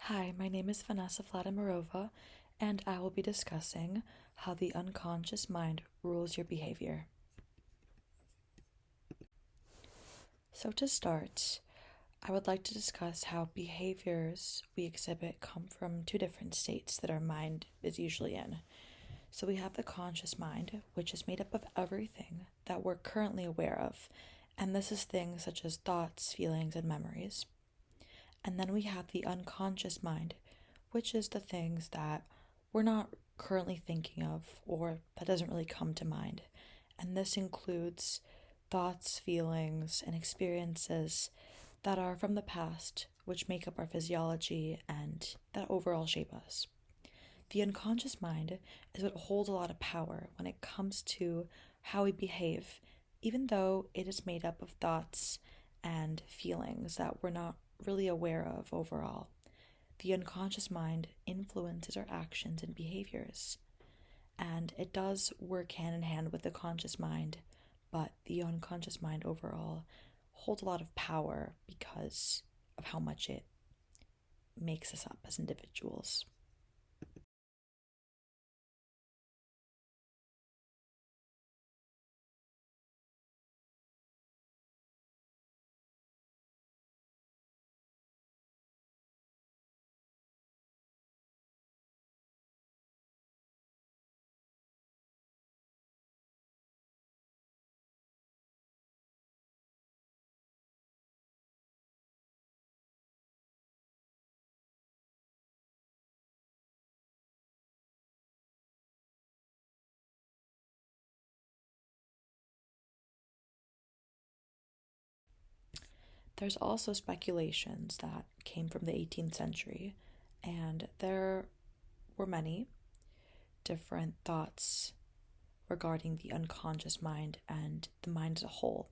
Hi, my name is Vanessa Vladimirova, and I will be discussing how the unconscious mind rules your behavior. So, to start, I would like to discuss how behaviors we exhibit come from two different states that our mind is usually in. So, we have the conscious mind, which is made up of everything that we're currently aware of, and this is things such as thoughts, feelings, and memories. And then we have the unconscious mind, which is the things that we're not currently thinking of or that doesn't really come to mind. And this includes thoughts, feelings, and experiences that are from the past, which make up our physiology and that overall shape us. The unconscious mind is what holds a lot of power when it comes to how we behave, even though it is made up of thoughts and feelings that we're not really aware of overall. The unconscious mind influences our actions and behaviors, and it does work hand in hand with the conscious mind, but the unconscious mind overall holds a lot of power because of how much it makes us up as individuals. There's also speculations that came from the 18th century, and there were many different thoughts regarding the unconscious mind and the mind as a whole.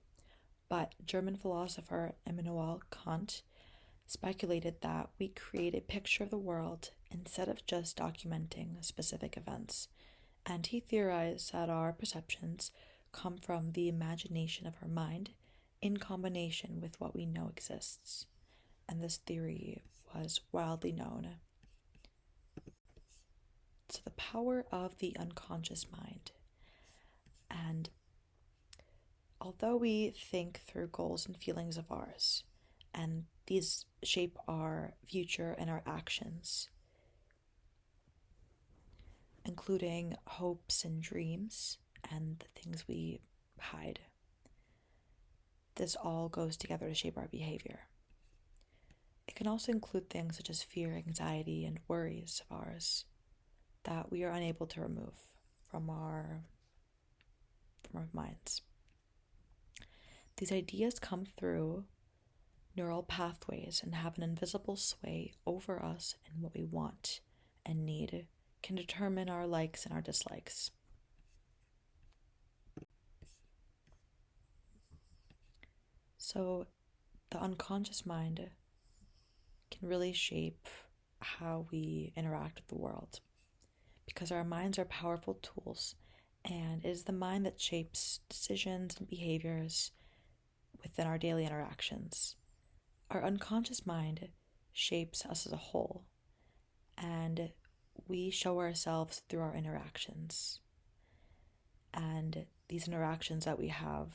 But German philosopher Immanuel Kant speculated that we create a picture of the world instead of just documenting specific events. And he theorized that our perceptions come from the imagination of our mind in combination with what we know exists. And this theory was widely known. So, the power of the unconscious mind. And although we think through goals and feelings of ours, and these shape our future and our actions, including hopes and dreams and the things we hide, this all goes together to shape our behavior. It can also include things such as fear, anxiety, and worries of ours that we are unable to remove from our minds. These ideas come through neural pathways and have an invisible sway over us and what we want and need, can determine our likes and our dislikes. So the unconscious mind can really shape how we interact with the world because our minds are powerful tools, and it is the mind that shapes decisions and behaviors within our daily interactions. Our unconscious mind shapes us as a whole, and we show ourselves through our interactions. And these interactions that we have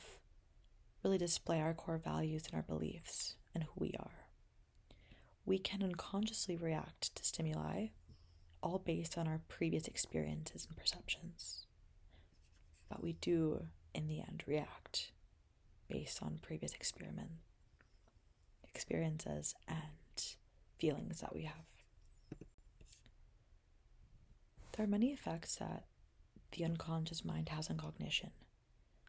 really display our core values and our beliefs and who we are. We can unconsciously react to stimuli, all based on our previous experiences and perceptions. But we do, in the end, react based on previous experiences and feelings that we have. There are many effects that the unconscious mind has on cognition.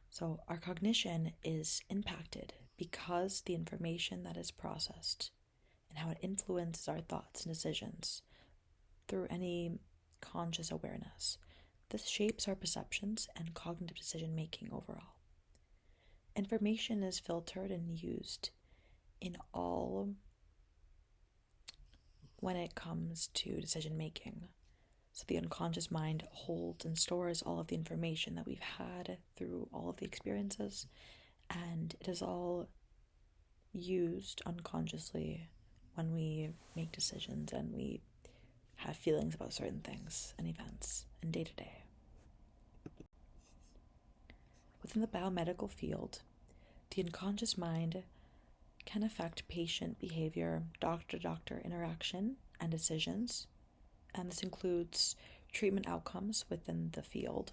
So our cognition is impacted because the information that is processed and how it influences our thoughts and decisions through any conscious awareness. This shapes our perceptions and cognitive decision making overall. Information is filtered and used in all when it comes to decision making. So the unconscious mind holds and stores all of the information that we've had through all of the experiences, and it is all used unconsciously when we make decisions and we have feelings about certain things and events in day to day. Within the biomedical field, the unconscious mind can affect patient behavior, doctor-to-doctor interaction, and decisions, and this includes treatment outcomes within the field.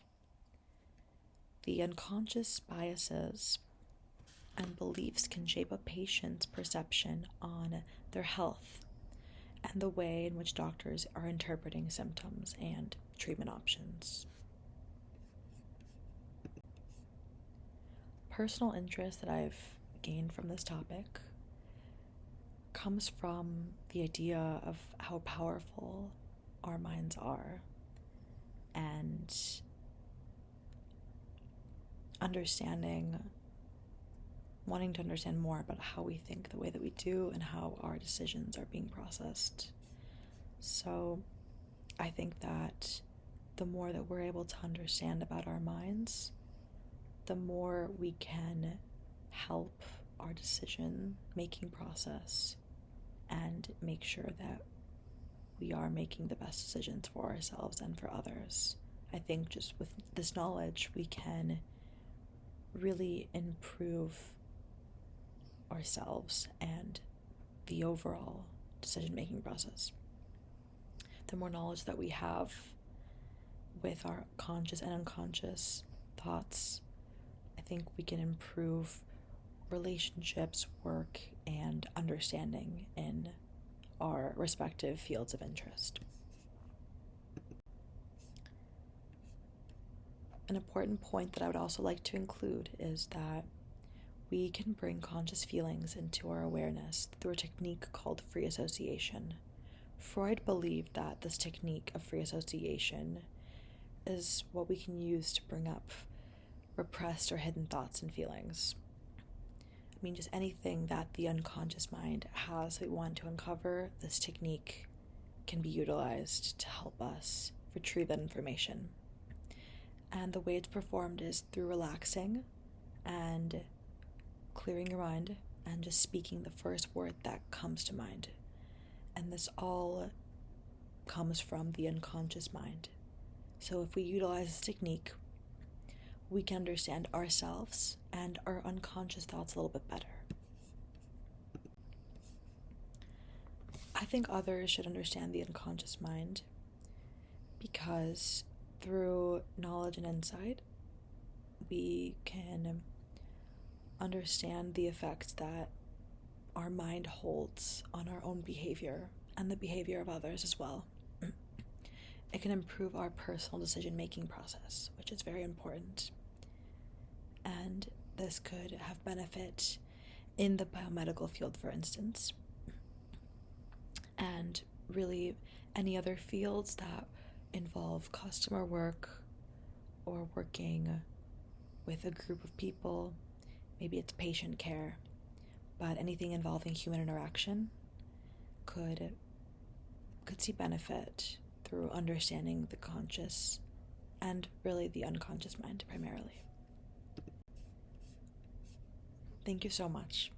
The unconscious biases and beliefs can shape a patient's perception on their health and the way in which doctors are interpreting symptoms and treatment options. Personal interest that I've gained from this topic comes from the idea of how powerful our minds are and wanting to understand more about how we think the way that we do and how our decisions are being processed. So I think that the more that we're able to understand about our minds, the more we can help our decision-making process and make sure that we are making the best decisions for ourselves and for others. I think just with this knowledge, we can really improve ourselves and the overall decision-making process. The more knowledge that we have with our conscious and unconscious thoughts, I think we can improve relationships, work, and understanding in our respective fields of interest. An important point that I would also like to include is that we can bring conscious feelings into our awareness through a technique called free association. Freud believed that this technique of free association is what we can use to bring up repressed or hidden thoughts and feelings. I mean, just anything that the unconscious mind has that we want to uncover, this technique can be utilized to help us retrieve that information. And the way it's performed is through relaxing and clearing your mind and just speaking the first word that comes to mind. And this all comes from the unconscious mind. So if we utilize this technique, we can understand ourselves and our unconscious thoughts a little bit better. I think others should understand the unconscious mind because through knowledge and insight, we can understand the effects that our mind holds on our own behavior and the behavior of others as well. It can improve our personal decision-making process, which is very important. And this could have benefit in the biomedical field, for instance, and really any other fields that involve customer work or working with a group of people. Maybe it's patient care, but anything involving human interaction could see benefit through understanding the conscious and really the unconscious mind primarily. Thank you so much.